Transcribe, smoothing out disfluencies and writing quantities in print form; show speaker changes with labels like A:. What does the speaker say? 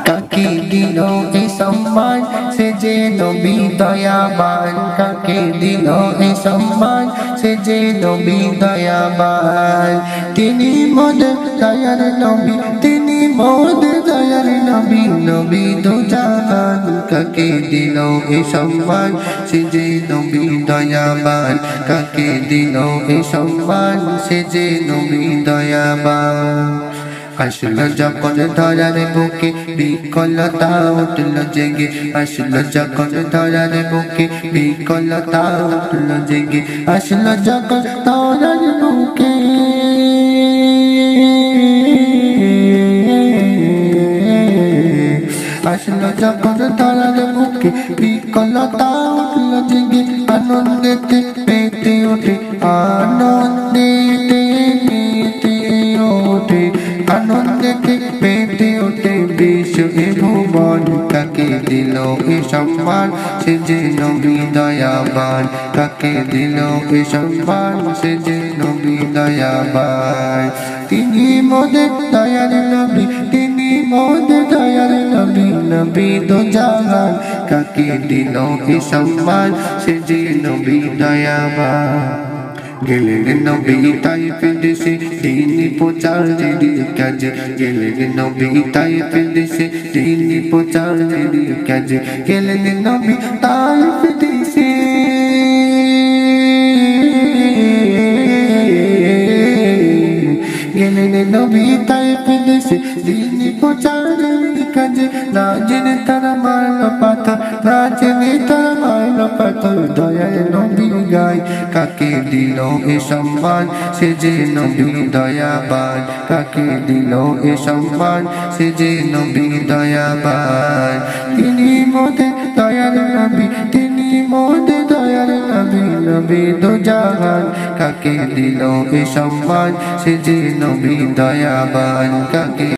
A: কাকে দিল এই সম্মান সে যে নবী দয়াবান, কাকে দিল এই সম্মান সে যে নবী দয়াবান। তিনি মোদের দয়ার নবী, তিনি মোদের দয়ার নবী, নবী দু জাহান। কাকে দিল এই সম্মান সে যে নবী দয়াবান, কাকে দিল এই সম্মান সে যে নবী দয়াবান। আসলো যখন ধরার বুকে বিকলতা উঠল জেগে, আসলো যখন ধরার বুকে বিকলতা উঠল জেগে, আসলো যখন ধরার বুকে আসলো যখন ধরার বুকে বিকলতা উঠল জেগে, আনন্দেতে পেতে ওঠে, আনন্দেতে পেতে ওঠে, আনন্দেতে পেতে ওঠে বিশ্ব এ ভুবন। কাকে দিল এ সম্মান সে যে নবী দয়াবান, কাকে দিল এ সম্মান সে যে নবী দয়াবান। তিনি মোদের দয়ার নবী, তিনি মোদের দয়ার নবী, নবী দু জাহান। কাকে দিল এ সম্মান সে যে নবী দয়াবান। গেলেন নবী তাইফ দেশে দিন প্রচারের কাজে, গেলেন নবী তাইফ দেশে দিন প্রচারের কাজে, গেলেন নবী তাইফ দেশে, গেলেন নবী তাইফ দেশে দিন প্রচারের কাজে। না জেনে তারা মারল পাথর, না জেনে তারা মারল পাথর, দয়ার নবী গায়। কাকে দিল এ সম্মান সে যে নবী দয়াবান, কাকে দিল এ সম্মান সে যে নবী দয়াবান। তিনি মোদের দয়ার নবী, তিনি মোদের দয়ার নবী, নবী দু জাহান। কাকে দিল এ সম্মান সে যে নবী দয়াবান, কাকে